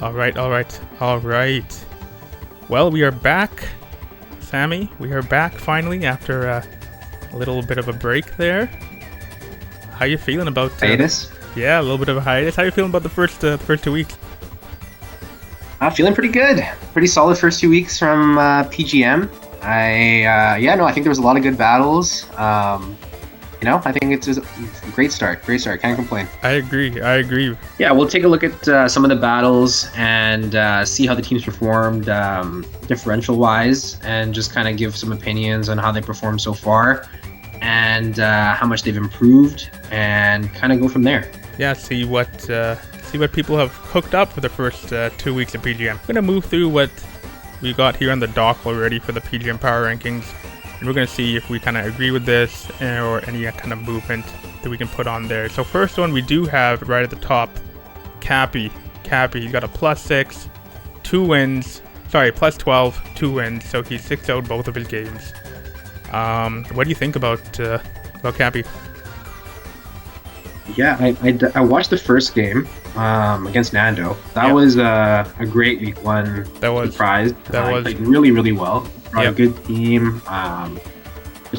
All right, all right, all right. Well, we are back, Sammy. We are back finally after a little bit of a break there. How you feeling about Hiatus? Yeah, a little bit of a hiatus. How you feeling about the first 2 weeks? Feeling pretty good. Pretty solid first 2 weeks from PGM. I think there was a lot of good battles. I think it's a great start. Great start. Can't complain. I agree. Yeah, we'll take a look at some of the battles and see how the teams performed differential-wise, and just kind of give some opinions on how they performed so far and how much they've improved, and kind of go from there. Yeah, see what people have hooked up for the first 2 weeks of PGM. I'm gonna move through what we got here on the dock already for the PGM Power Rankings, and we're gonna see if we kind of agree with this or any kind of movement that we can put on there. So first one we do have right at the top, Cappy. He's got a +6, 2 wins. Sorry, +12, 2 wins. So he's 6-0 both of his games. What do you think about Cappy? Yeah, I watched the first game against Nando. That was a great week one surprise. He played really, really well. Brought a good team.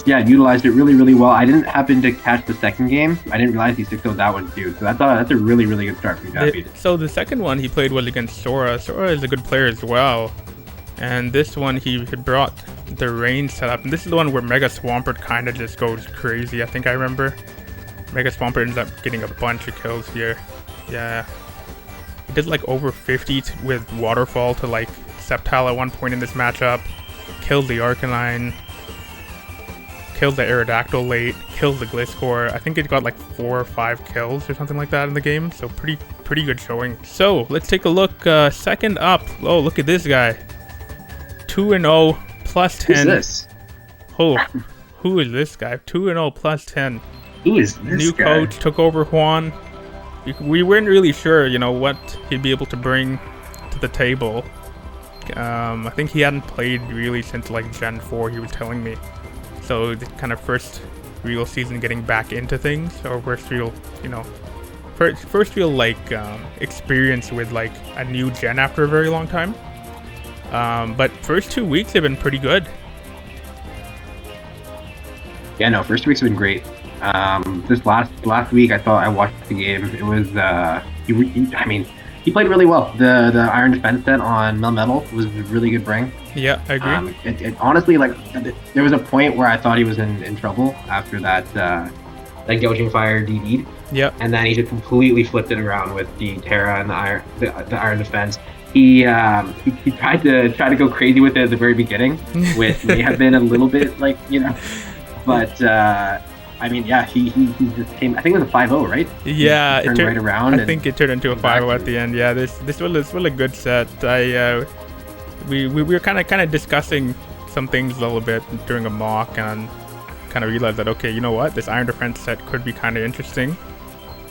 Utilized it really, really well. I didn't happen to catch the second game. I didn't realize he 6-0 that one too. So I thought that's a really, really good start from Cappy. So the second one he played was against Sora. Sora is a good player as well. And this one he had brought the range setup. And this is the one where Mega Swampert kind of just goes crazy. I think I remember. Mega Swampert ends up getting a bunch of kills here. Yeah. He did like over 50 with Waterfall to like Sceptile at one point in this matchup. Killed the Arcanine. Killed the Aerodactyl late. Killed the Gliscor. I think it got like 4 or 5 kills or something like that in the game. So pretty good showing. So let's take a look. Second up. Oh, look at this guy. 2-0 +10. Who's this? Oh, who is this guy? 2-0 +10. Who is this New guy? coach took over Juan. We weren't really sure, what he'd be able to bring to the table. I think he hadn't played really since like Gen 4, he was telling me. So the kind of first real season getting back into things, or first real like experience with like a new gen after a very long time. But first 2 weeks have been pretty good. Yeah, no, first 2 weeks have been great. This last week, I thought I watched the game. It was he played really well. The Iron Defense set on Melmetal was a really good bring. Yeah, I agree. It honestly, like, there was a point where I thought he was in trouble after that Gouging Fire DD'd. Yeah. And then he just completely flipped it around with the Terra and the Iron Defense. He tried to go crazy with it at the very beginning, which may have been a little bit but. He just came. I think it was a 5-0, right? Yeah, it turned right around. I think it turned into a 5-0 at the end. Yeah, this was a good set. We were kind of discussing some things a little bit during a mock, and kind of realized that, okay, you know what, this Iron Defense set could be kind of interesting.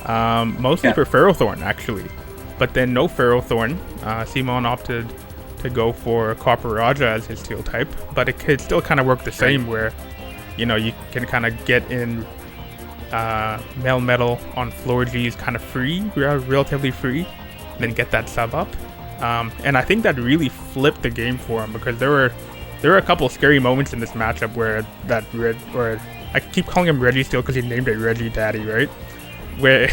Mostly for Ferrothorn actually, but then no Ferrothorn. Simon opted to go for Copper Raja as his steel type, but it could still kind of work the same where. You can kind of get in Melmetal on floor G's kind of free, relatively free, and then get that sub up. And I think that really flipped the game for him, because there were a couple scary moments in this matchup where I keep calling him Reggie Steel because he named it Reggie Daddy, right? Where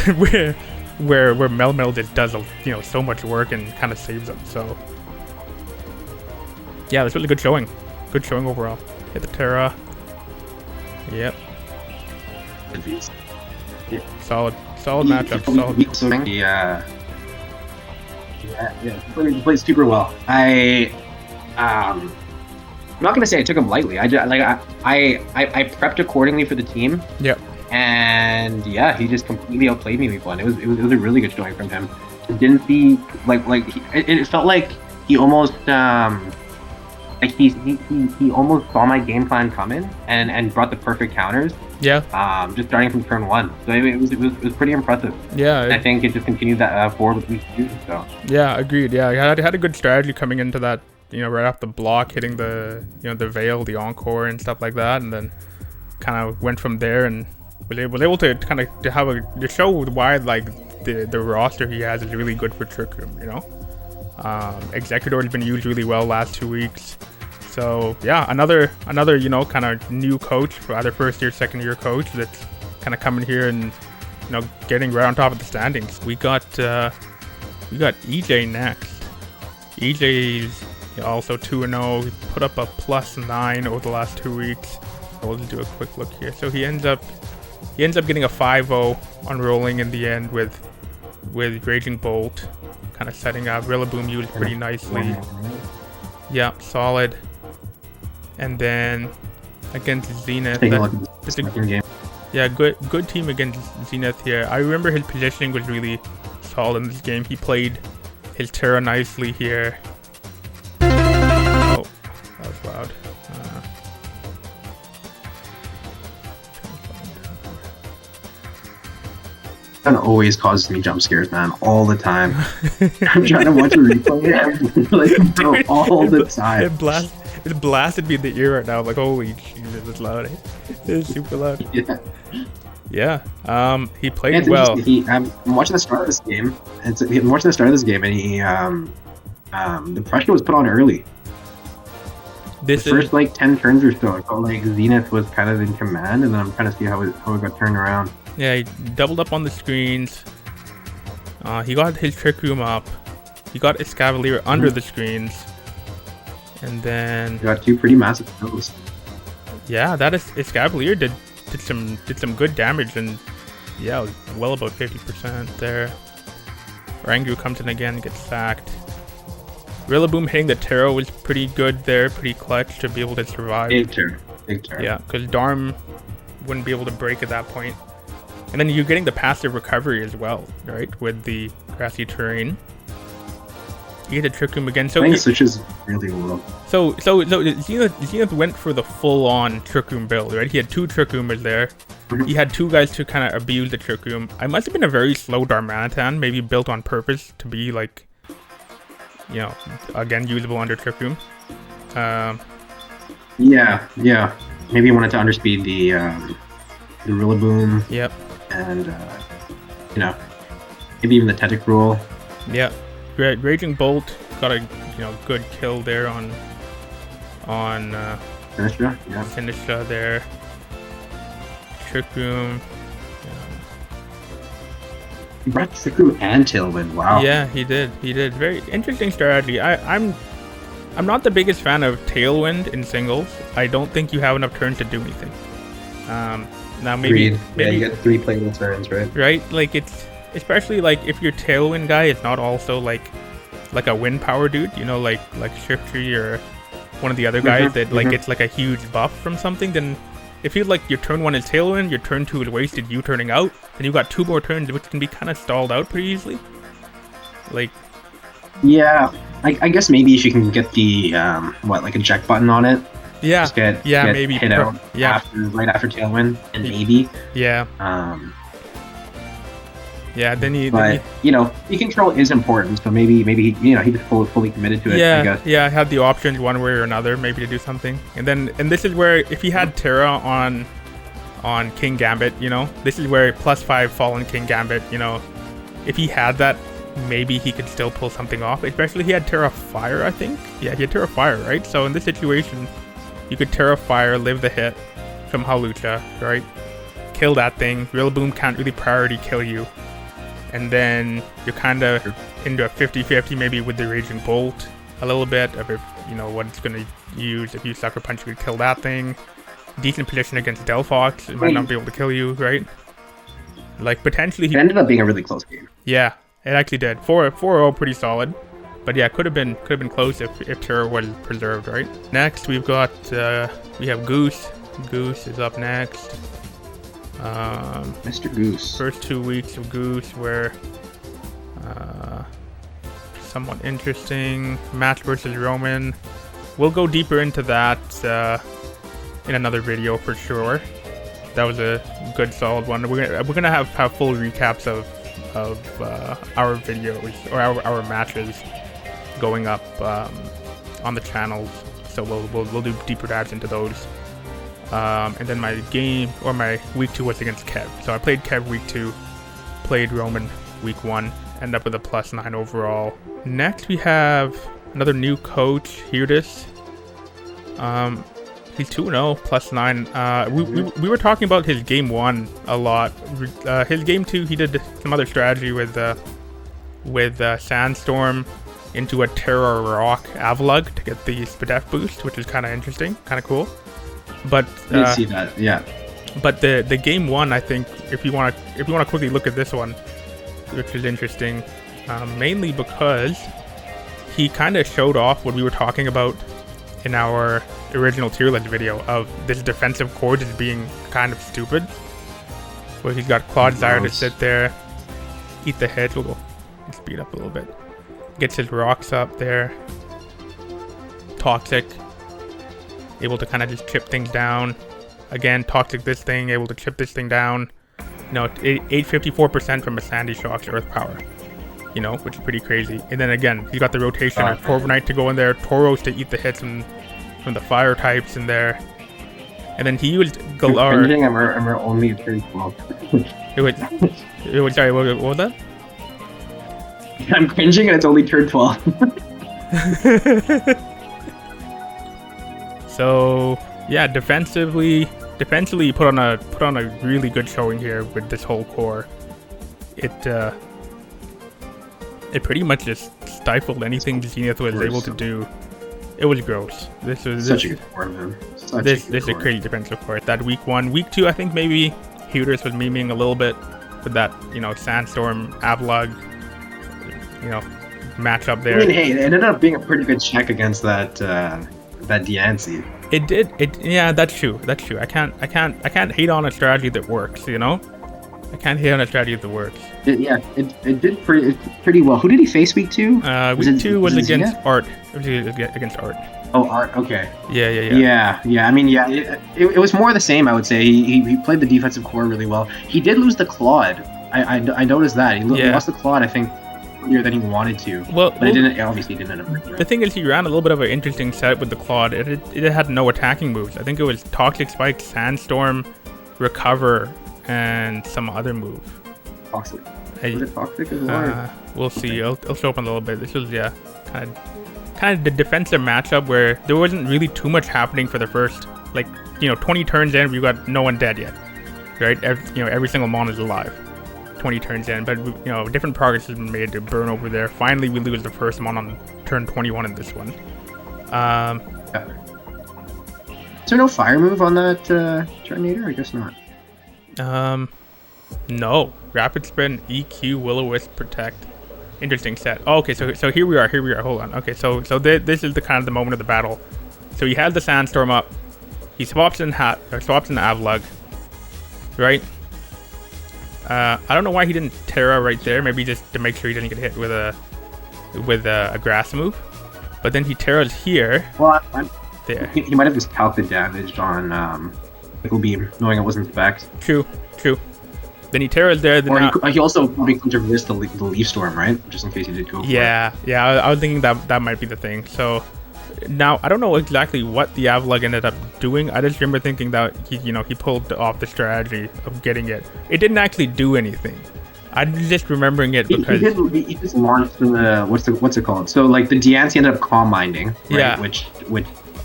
Melmetal just does so much work and kind of saves him. So yeah, that's really good showing. Good showing overall. Hit the Terra. Yep. Solid matchup. Solid. Yeah, he played super well. I'm not gonna say I took him lightly. I prepped accordingly for the team. Yep. And yeah, he just completely outplayed me week one. It was a really good showing from him. It didn't see it felt like he almost he almost saw my game plan coming and brought the perfect counters. Yeah. Just starting from turn 1, so it was pretty impressive. Yeah. And I think it just continued that forward with week 2. So. Yeah, agreed. Yeah, I had a good strategy coming into that. Right off the block, hitting the the Veil, the Encore, and stuff like that, and then kind of went from there and was able to kind of to show why like the roster he has is really good for Trick Room. Executor has been used really well last 2 weeks. So yeah, another kind of new coach, either first year, second year coach that's kind of coming here and getting right on top of the standings. We got EJ next. EJ's also 2-0. He put up a +9 over the last 2 weeks. We'll just do a quick look here. So he ends up getting a 5-0 on rolling in the end with Raging Bolt, kind of setting up. Rillaboom used pretty nicely. Yeah, solid. And then against Zenith, yeah, good team against Zenith here. I remember his positioning was really solid in this game. He played his Terra nicely here. Oh, that was loud. That always causes me jump scares, man, all the time. I'm trying to watch a replay, like, bro, all the time. It blasted me in the ear right now. I'm like, holy Jesus, it's loud. It's super loud. Yeah. He played well. I'm watching the start of this game. And he the pressure was put on early. The first like 10 turns or so, I felt like Zenith was kind of in command, and then I'm trying to see how it got turned around. Yeah, he doubled up on the screens. He got his Trick Room up. He got Escavalier under the screens. And then... He got 2 pretty massive kills. Yeah, that is... Escavalier did some good damage, and yeah, it was well above 50% there. Rangu comes in again and gets sacked. Rillaboom hitting the Terra was pretty good there, pretty clutch to be able to survive. Big turn. Yeah, because Darm wouldn't be able to break at that point. And then you're getting the passive recovery as well, right? With the grassy terrain. You get the Trick Room again. So I think it switches really well. So Zenith went for the full-on Trick Room build, right? He had 2 Trick Roomers there. He had 2 guys to kind of abuse the Trick Room. I must have been a very slow Darmanitan, maybe built on purpose to be like, again, usable under Trick Room. Yeah. Maybe he wanted to underspeed the Rillaboom. Yep. And maybe even the Tentacruel. Yeah. Raging Bolt got a good kill there on Sinistra there. Trick Room. He brought Trick Room and Tailwind. Wow. Yeah, he did. Very interesting strategy. I'm not the biggest fan of Tailwind in singles. I don't think you have enough turns to do anything. Now maybe yeah, you get 3 playable turns, right? Right, like it's especially like if your Tailwind guy is not also like a wind power dude, like Shiftry or one of the other guys that like gets like a huge buff from something. Then if you like your turn 1 is Tailwind, your turn 2 is wasted, you turning out, then you got 2 more turns which can be kind of stalled out pretty easily. Like, yeah, I guess maybe if you can get the like eject button on it. Yeah. Just get maybe hit out right after Tailwind, and maybe. Yeah. Yeah. The control is important, so maybe he was fully committed to it. Yeah. I guess. Yeah. I had the options one way or another, maybe to do something, and this is where if he had Terra on King Gambit, this is where +5 Fallen King Gambit, if he had that, maybe he could still pull something off. Especially he had Terra Fire, I think. Yeah, he had Terra Fire, right? So in this situation, you could Terra Fire, live the hit from Hawlucha, right? Kill that thing. Rillaboom can't really priority kill you. And then you're kind of into a 50-50 maybe with the Raging Bolt a little bit of if, what it's going to use. If you Sucker Punch, you could kill that thing. Decent position against Delphox. It might not be able to kill you, right? Like, potentially... It ended up being a really close game. Yeah, it actually did. 4-0, pretty solid. But yeah, could have been close if Terra was preserved, right? Next, we've got we have Goose. Goose is up next. Mr. Goose. First 2 weeks of Goose were somewhat interesting. Match versus Roman. We'll go deeper into that in another video for sure. That was a good, solid one. We're gonna have full recaps of our videos or our matches going up on the channels, so we'll do deeper dives into those. And then my week 2 was against Kev. So I played Kev week 2, played Roman week 1, ended up with a +9 overall, Next we have another new coach, Hudis. He's 2-0, +9. We were talking about his game 1 a lot. His game 2, he did some other strategy with Sandstorm into a Terra Rock Avalug to get the Spadef boost, which is kind of interesting, kind of cool. But I did see that, yeah. But the game 1, I think, if you want to quickly look at this one, which is interesting, mainly because he kind of showed off what we were talking about in our original tier list video of this defensive core just being kind of stupid. Where he's got Claw Desire to sit there, eat the hits. We'll go speed up a little bit. Gets his rocks up there. Toxic. Able to kind of just chip things down. Again, Toxic this thing, able to chip this thing down. You know, 854% from a Sandy Shock's Earth Power. You know, which is pretty crazy. And then again, you got the rotation of Corviknight to go in there, Tauros to eat the hits from the fire types in there. And then he used Galar. I'm only turn 12. Sorry, what was that? I'm cringing and it's only turn 12. So yeah, defensively put on a really good showing here with this whole core. It pretty much just stifled anything Zenith was able to do. It was gross. This was such a good core, man. This is a crazy defensive core. That week 1, week 2, I think maybe Hudis was memeing a little bit with that, you know, Sandstorm Avalug, you know, matchup there. I mean, hey, it ended up being a pretty good check against that Diancie. It did. Yeah, that's true. I can't hate on a strategy that works. You know, I can't hate on a strategy that works. It did pretty well. Who did he face week 2? Week 2 was against Art. It was against Art. Oh, Art. Okay. Yeah. I mean, it was more of the same. I would say he played the defensive core really well. He did lose the Claude. I noticed that he lost the Claude, I think, earlier than he wanted to. But it obviously didn't end up. The thing is, he ran a little bit of an interesting set with the Claude. It had no attacking moves. I think it was Toxic Spike, Sandstorm, Recover, and some other move. Toxic. Was it Toxic as well? We'll see. It'll show up in a little bit. This was kind of the defensive matchup where there wasn't really too much happening for the first 20 turns in. We got no one dead yet, right? Every single mon is alive. 20 turns in, but different progress has been made to burn over there. Finally, we lose the first mon on turn 21 in this one. Is there no fire move on that Terminator? I guess not. No. Rapid Spin, EQ, Will-O-Wisp, Protect. Interesting set. Oh, okay, so here we are. Hold on. Okay, so this is the kind of the moment of the battle. So he had the Sandstorm up. He swaps in Avalug, right? I don't know why he didn't Terra right there. Maybe just to make sure he didn't get hit with a grass move. But then he Terras here. Well, there. He might have just calced the damage on Pickle Beam, knowing it wasn't spec. True. Then he Terras there. Then he also probably could have missed the Leaf Storm, right? Just in case he did go for it. Yeah. I was thinking that might be the thing. So now I don't know exactly what the Avalug ended up doing. I just remember thinking that he pulled off the strategy of getting it. It didn't actually do anything. I'm just remembering it because he just launched the what's it called? So like the Diancie ended up calm minding, right? Yeah. Which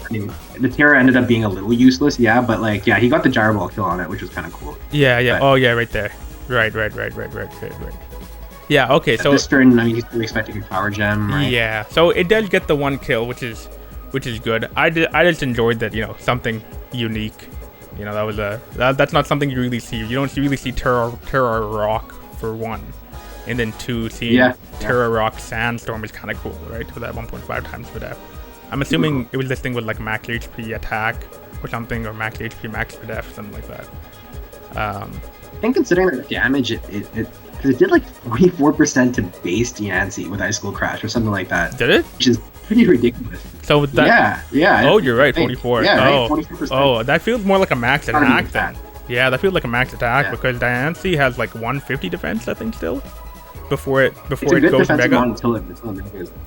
I mean, the Terra ended up being a little useless, he got the Gyro Ball kill on it, which was kind of cool. Yeah. But, oh yeah, right there. Right. Yeah. Okay. So this turn, I mean, he's still expecting a Power Gem, right? Yeah. So it does get the one kill, which is good. I just enjoyed that, something unique. That's not something you really see. You don't really see Terra Rock for 1, and then 2 seeing Terra Rock Sandstorm is kind of cool, right? With that 1.5 times for that. I'm assuming it was this thing with like max HP attack or something, or max HP max def, something like that. I think considering the damage because it did like 44% to base Diancie with Ice School Crash or something like that. Did it? Which is pretty ridiculous. So with that, yeah. Oh, you're right, 44. Yeah, right, 44%. Oh, that feels more like a max attack then. Yeah, that feels like a max attack because Diancie has like 150 defense, I think, still before it goes mega. Until it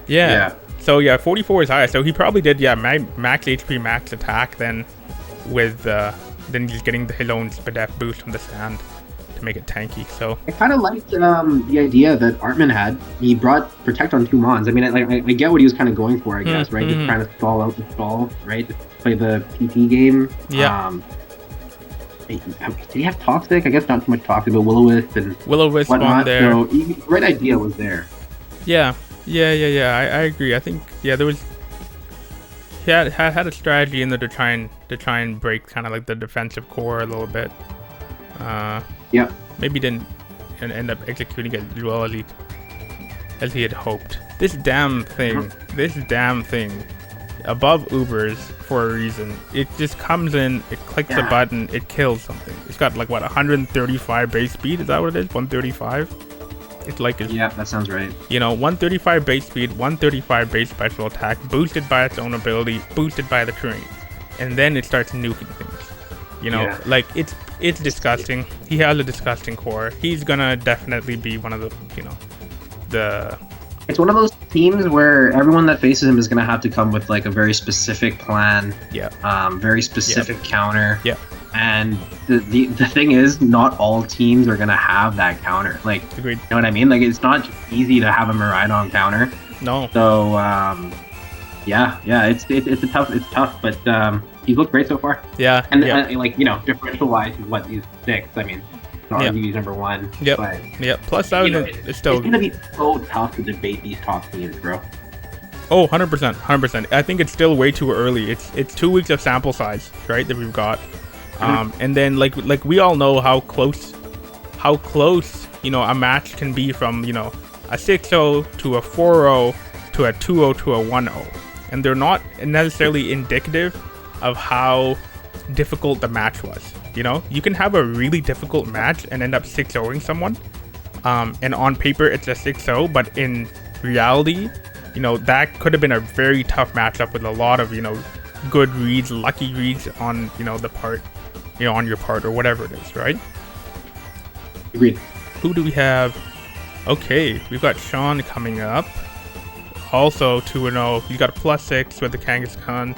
yeah. So yeah, 44 is high. So he probably did max HP, max attack then with then he's getting his own Spadef boost from the sand to make it tanky. So I kind of liked the idea that Artman had. He brought Protect on 2 Mons. I mean, I get what he was kind of going for, I guess, right? Just trying to stall out the stall, right? Just play the PT game. Yeah. Did he have Toxic? I guess not too much Toxic, but Will-O-Wisp and Will-O-Wisp on there. So, right idea was there. Yeah. I agree. I think there was. He had a strategy in there to try and break kind of like the defensive core a little bit. Yeah. Maybe didn't end up executing it as well as he had hoped. This damn thing, above Ubers for a reason. It just comes in, it clicks a button, it kills something. It's got like what, 135 base speed? Is that what it is? 135? It's like yeah, that sounds right. 135 base speed, 135 base special attack, boosted by its own ability, boosted by the terrain, and then it starts nuking things. Like it's disgusting. He has a disgusting core. He's gonna definitely be one of the. It's one of those teams where everyone that faces him is gonna have to come with like a very specific plan. Yeah. Very specific counter. Yeah. And the thing is, not all teams are gonna have that counter. Like, agreed. You know what I mean? Like, it's not just easy to have a Miraidon counter. No. So, it's tough, but he's looked great so far. Yeah. And differential wise, he's 6. I mean, he's number 1. Yep. But, yep. Plus, it's still gonna be so tough to debate these top teams, bro. Oh, 100%. I think it's still way too early. It's 2 weeks of sample size, right, that we've got. And then like we all know how close a match can be from a 6-0 to a 4-0 to a 2-0 to a 1-0, and they're not necessarily indicative of how difficult the match was. You can have a really difficult match and end up 6-0ing someone, and on paper it's a 6-0, but in reality that could have been a very tough matchup with a lot of good reads, lucky reads on the part on your part or whatever it is, right? Agreed. Who do we have? Okay, we've got Sean coming up. Also 2-0. He's got a +6 with the Kangaskhan.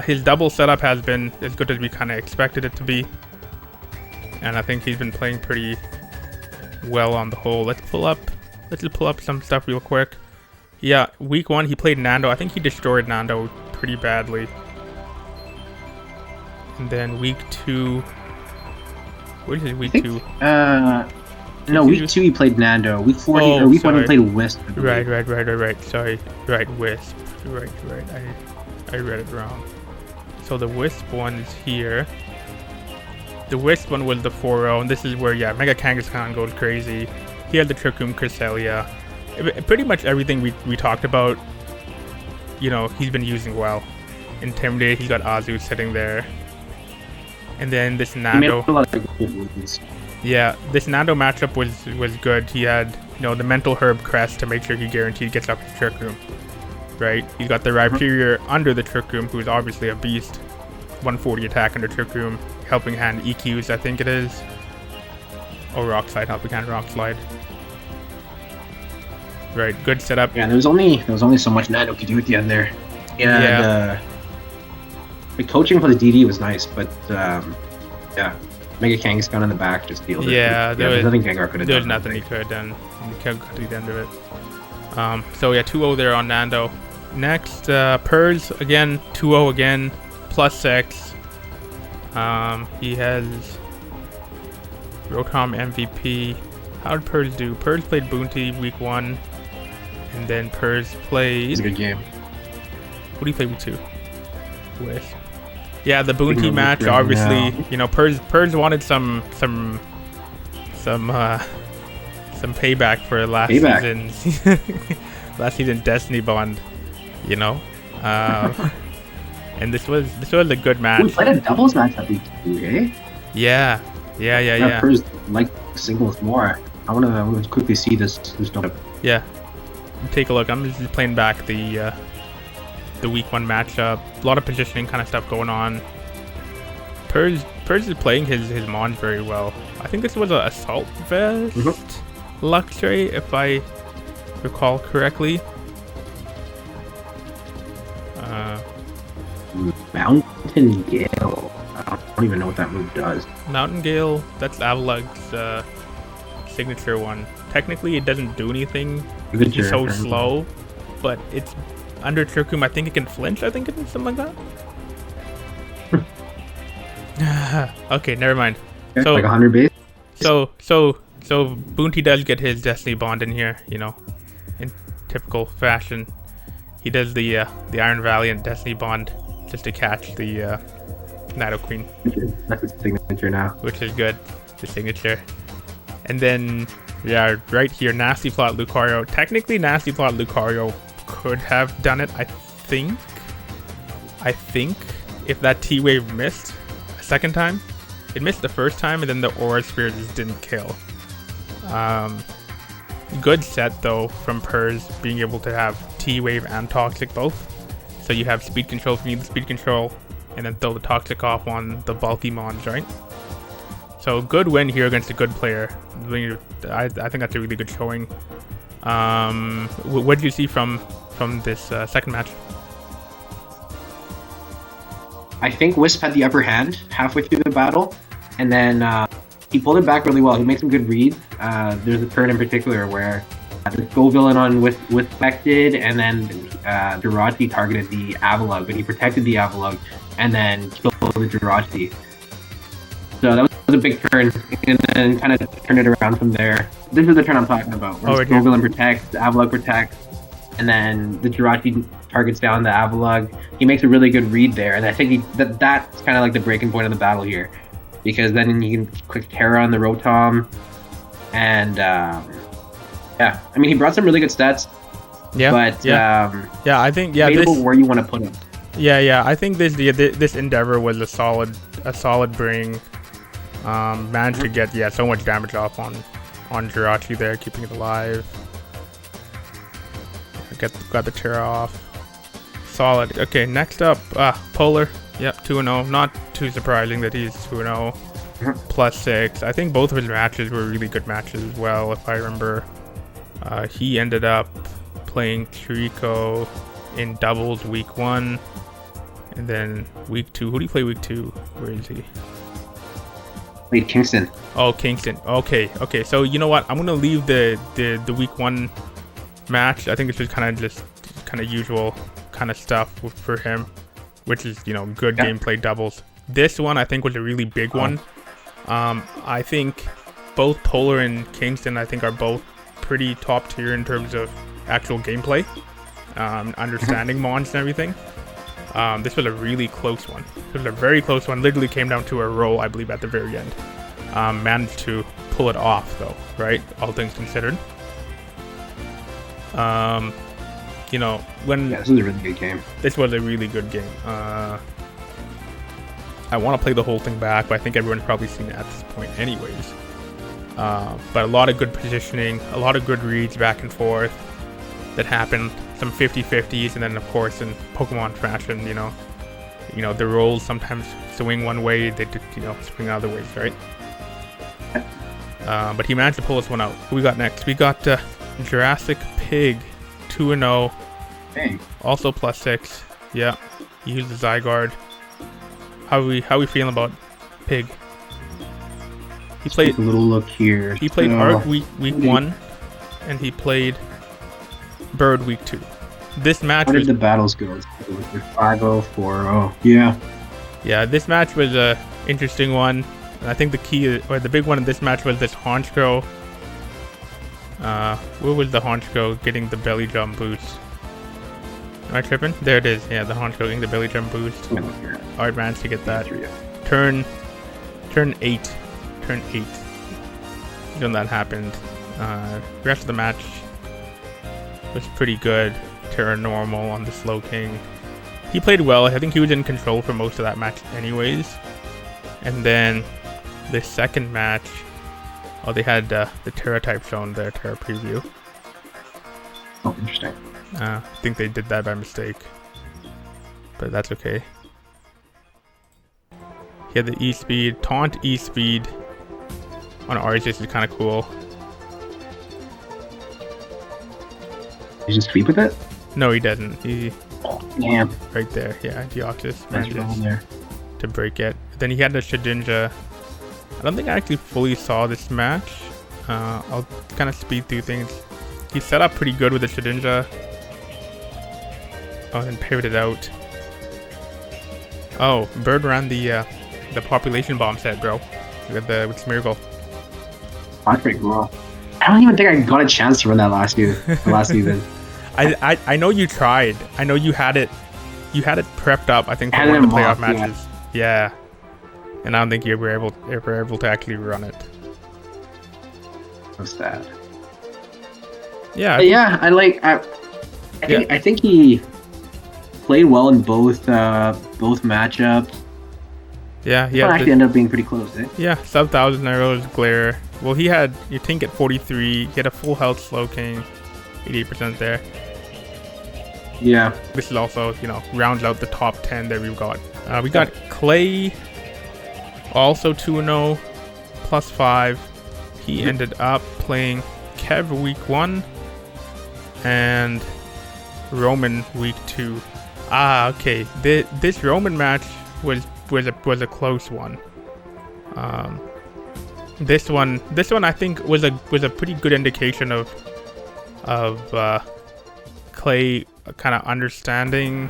His double setup has been as good as we kind of expected it to be. And I think he's been playing pretty well on the whole. Let's pull up some stuff real quick. Yeah, week 1 he played Nando. I think he destroyed Nando pretty badly. And then week 2. What is week 2? No, week 2 he played Nando. Week 4 or week 1 he played Wisp. Right. Sorry. Right, Wisp. Right. I read it wrong. So the Wisp one is here. The Wisp one was the 4-0, and this is where Mega Kangaskhan goes crazy. He had the Trick Room Cresselia. Pretty much everything we talked about, he's been using well. Intimidate, he's got Azu sitting there. And then this Nando. Yeah, this Nando matchup was good. He had, the Mental Herb Crest to make sure he guaranteed gets up to Trick Room. Right? He's got the Rhyperior under the Trick Room, who's obviously a beast. 140 attack under Trick Room. Helping Hand EQs, I think it is. Or Rock Slide, Helping Hand Rock Slide. Right, good setup. Yeah, there was only so much Nando could do at the end there. The coaching for the DD was nice, but Mega Kangaskhan in the back just dealed it. There's nothing Gengar could have done. There's nothing he could have done. He could have got to the end of it. 2-0 there on Nando. Next, Purrs again, 2-0 again, +6. He has Rotom MVP. How did Purrs do? Purrs played Boonty week 1, and then Purrs played. It's a good game. What do you play week 2? With? Yeah, the Boonty match. Obviously, Purrs wanted some payback for last season Destiny Bond, and this was a good match. We played a doubles match that week 2, eh? Yeah. Purrs like singles more. I want to quickly see this double. Yeah, take a look. I'm just playing back the week 1 matchup. A lot of positioning kind of stuff going on. Purrs is playing his Mon very well. I think this was an Assault Vest Luxray, if I recall correctly. Mountain Gale. I don't don't even know what that move does. Mountain Gale, that's Avalug's signature one. Technically, it doesn't do anything. It's so slow, but it's under Trick Room. I think it can flinch. I think it's something like that. Okay, never mind. So like 100 base. So Boonty does get his Destiny Bond in here, you know, in typical fashion. He does the Iron Valiant Destiny Bond just to catch the Nido Queen. That's his signature now. Which is good, the signature. And then, yeah, right here, Nasty Plot Lucario. Technically, Nasty Plot Lucario could have done it, I think. If that T-Wave missed a second time. It missed the first time, and then the Aura Sphere just didn't kill. Good set, though, from Purrs, being able to have T-Wave and Toxic both. So you have speed control if you need the speed control, and then throw the Toxic off on the bulky Mons, right? So good win here against a good player. I think that's a really good showing. What did you see from this second match? I think Wisp had the upper hand halfway through the battle, and then he pulled it back really well. He made some good reads. There's a turn in particular where the Go Villain on with affected, and then Jirachi targeted the Avalug, but he protected the Avalug and then killed the Jirachi. So that was a big turn, and then kind of turned it around from there. This is the turn I'm talking about, where the Go Villain protects, the Avalug protects, and then the Jirachi targets down the Avalug. He makes a really good read there, and I think that's kind of like the breaking point of the battle here, because then you can quick Terra on the Rotom, and yeah, I mean he brought some really good stats. Yeah, but yeah, I think debatable where you want to put him. Yeah, I think this Endeavor was a solid bring. Managed to get so much damage off on Jirachi there, keeping it alive. Got the Terra off. Solid. Okay, next up, Polar. Yep, 2-0. Not too surprising that he's 2-0. +6. I think both of his matches were really good matches as well, if I remember. He ended up playing Chirico in doubles week 1. And then week 2. Who did he play week 2? Where is he? Played Kingston. Oh, Kingston. Okay. So you know what? I'm gonna leave the week 1 match. I think it's just kind of usual kind of stuff for him, which is good gameplay doubles. This one I think was a really big one. I think both Polar and Kingston I think are both pretty top tier in terms of actual gameplay, understanding Mons and everything. This was a really close one. It was a very close one. Literally came down to a roll, I believe, at the very end. Managed to pull it off, though, right? All things considered. This was a really good game. This was a really good game. I want to play the whole thing back, but I think everyone's probably seen it at this point anyways. But a lot of good positioning, a lot of good reads back and forth that happened. Some 50-50s, and then of course in Pokemon fashion, the rolls sometimes swing one way, they swing other ways, right? But he managed to pull this one out. Who we got next? We got Jurassic Pig, 2-0. Dang. Also +6. Yeah, he used the Zygarde. How we feeling about Pig? He played. Take a little look here. He played Arc week 1, and he played Bird week 2. This match. How did the battles go? 5-0, 4-0. Yeah. Yeah, this match was a interesting one. And I think the key, or the big one in this match, was this Honchkrow. Where was the Honchkrow getting the belly jump boost? Am I tripping? There it is. Yeah, the Honchkrow getting the belly jump boost. Alright, managed to get that. Turn 8. When that happened. Rest of the match was pretty good. Terra normal on the Slowking. He played well. I think he was in control for most of that match anyways. And then the second match, they had the Terra type shown there, Terra preview. Oh, interesting. I think they did that by mistake, but that's okay. He had the E-Speed, Taunt E-Speed on Arceus is kind of cool. You just sweep with it? No, he doesn't. Damn. Right there, yeah, Deoxys manages to break it. Then he had the Shedinja. I don't think I actually fully saw this match. I'll kind of speed through things. He set up pretty good with the Shedinja. Oh, and pivoted out. Oh, Bird ran the population bomb set, bro. With Smeargle. That's pretty cool. I don't even think I got a chance to run that last season. I know you tried. I know you had it. You had it prepped up. I think for one of the playoff matches. Yeah. And I don't think you were able to actually run it. What's that? Yeah. I think he played well in both matchups. Yeah, he actually ended up being pretty close, eh? Yeah, sub 1,000 arrows, glare. Well, he had your Tink at 43. He had a full health Slowking, 88% there. Yeah. This is also, rounds out the top 10 that we've got. We got Clay, also 2-0, +5. He ended up playing Kev week 1 and Roman week 2. Okay. This Roman match was a close one. This one I think was a pretty good indication of Clay kind of understanding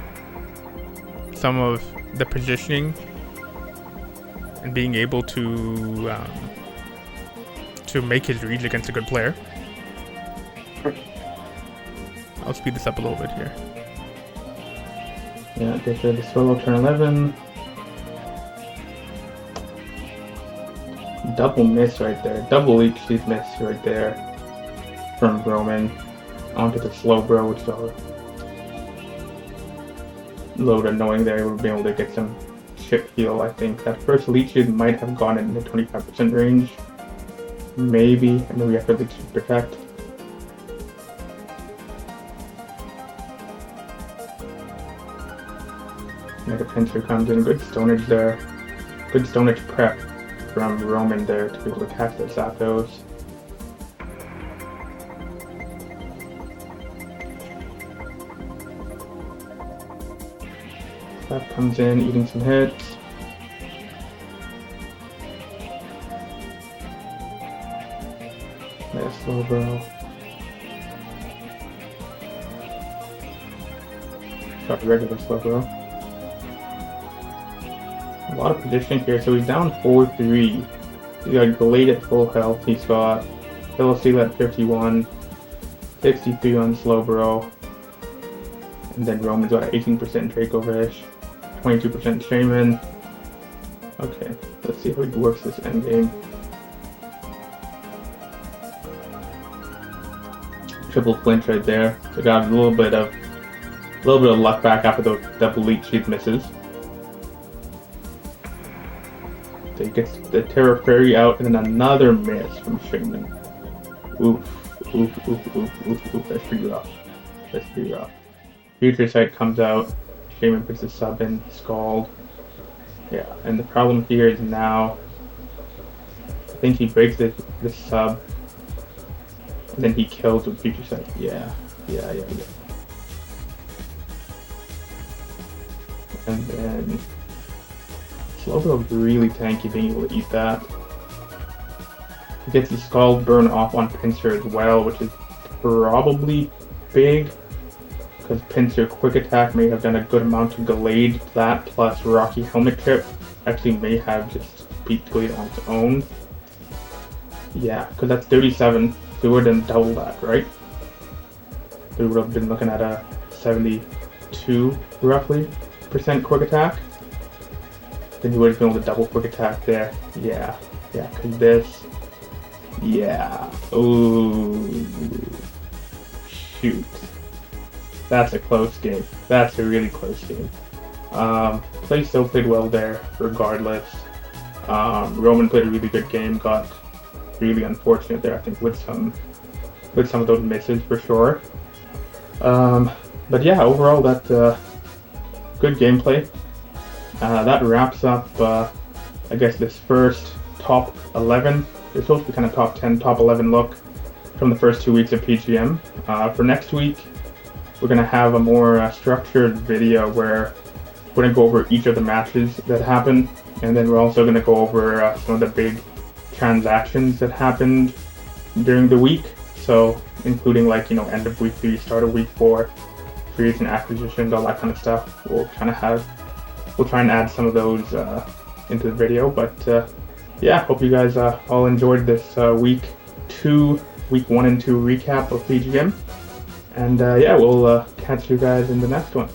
some of the positioning and being able to make his reads against a good player. I'll speed this up a little bit here. Yeah, get the solo turn 11. Double miss right there. Double leech seed miss right there from Roman onto the slow bro, which is a little annoying there. He would be able to get some chip heal. I think that first leech seed might have gone in the 25% range. Maybe, and then we have to leech seed protect. Mega Pincer comes in, good stonage there. Good stonage prep from Roman there to be able to cast the Zapdos. That comes in, eating some hits. Nice slow bro. Got regular slow bro. A lot of positioning here, so he's down 4-3. He's got Glade at full health, he's got Philistine at 51, 63 on Slowbro, and then Roman's got 18% Draco-ish, 22% Shaman. Okay, let's see how he works this endgame. Triple flinch right there, so got a little bit of luck back after the double leech seed misses. So he gets the Terra Fairy out and then another miss from Shaman. Oof. That's pretty rough. Future Sight comes out. Shaman puts the sub in. Scald. Yeah, and the problem here is now I think he breaks the sub and then he kills with Future Sight. Yeah. And then Slowbro's really tanky being able to eat that. He gets the Scald burn off on Pinsir as well, which is probably big, because Pinsir quick attack may have done a good amount to Glade. That plus Rocky Helmet Chip actually may have just beat Glade on its own. Yeah, because that's 37, so we would have doubled that, right? So we would have been looking at a 72 roughly % quick attack. Then you would have been able to double quick attack there. Yeah, because this. Yeah. Ooh. Shoot. That's a close game. That's a really close game. Clay still played well there, regardless. Roman played a really good game, got really unfortunate there, I think, with some of those misses for sure. But yeah, overall, that's good gameplay. That wraps up, I guess, this first top 11. It's supposed to be kind of top 10, top 11 look from the first 2 weeks of PGM. For next week, we're going to have a more structured video where we're going to go over each of the matches that happened, and then we're also going to go over some of the big transactions that happened during the week. So including like, you know, end of week 3, start of week 4, free agent acquisitions, all that kind of stuff. We'll try and add some of those into the video. But yeah, hope you guys all enjoyed this week 1 and 2 recap of PGM. And yeah, we'll catch you guys in the next one.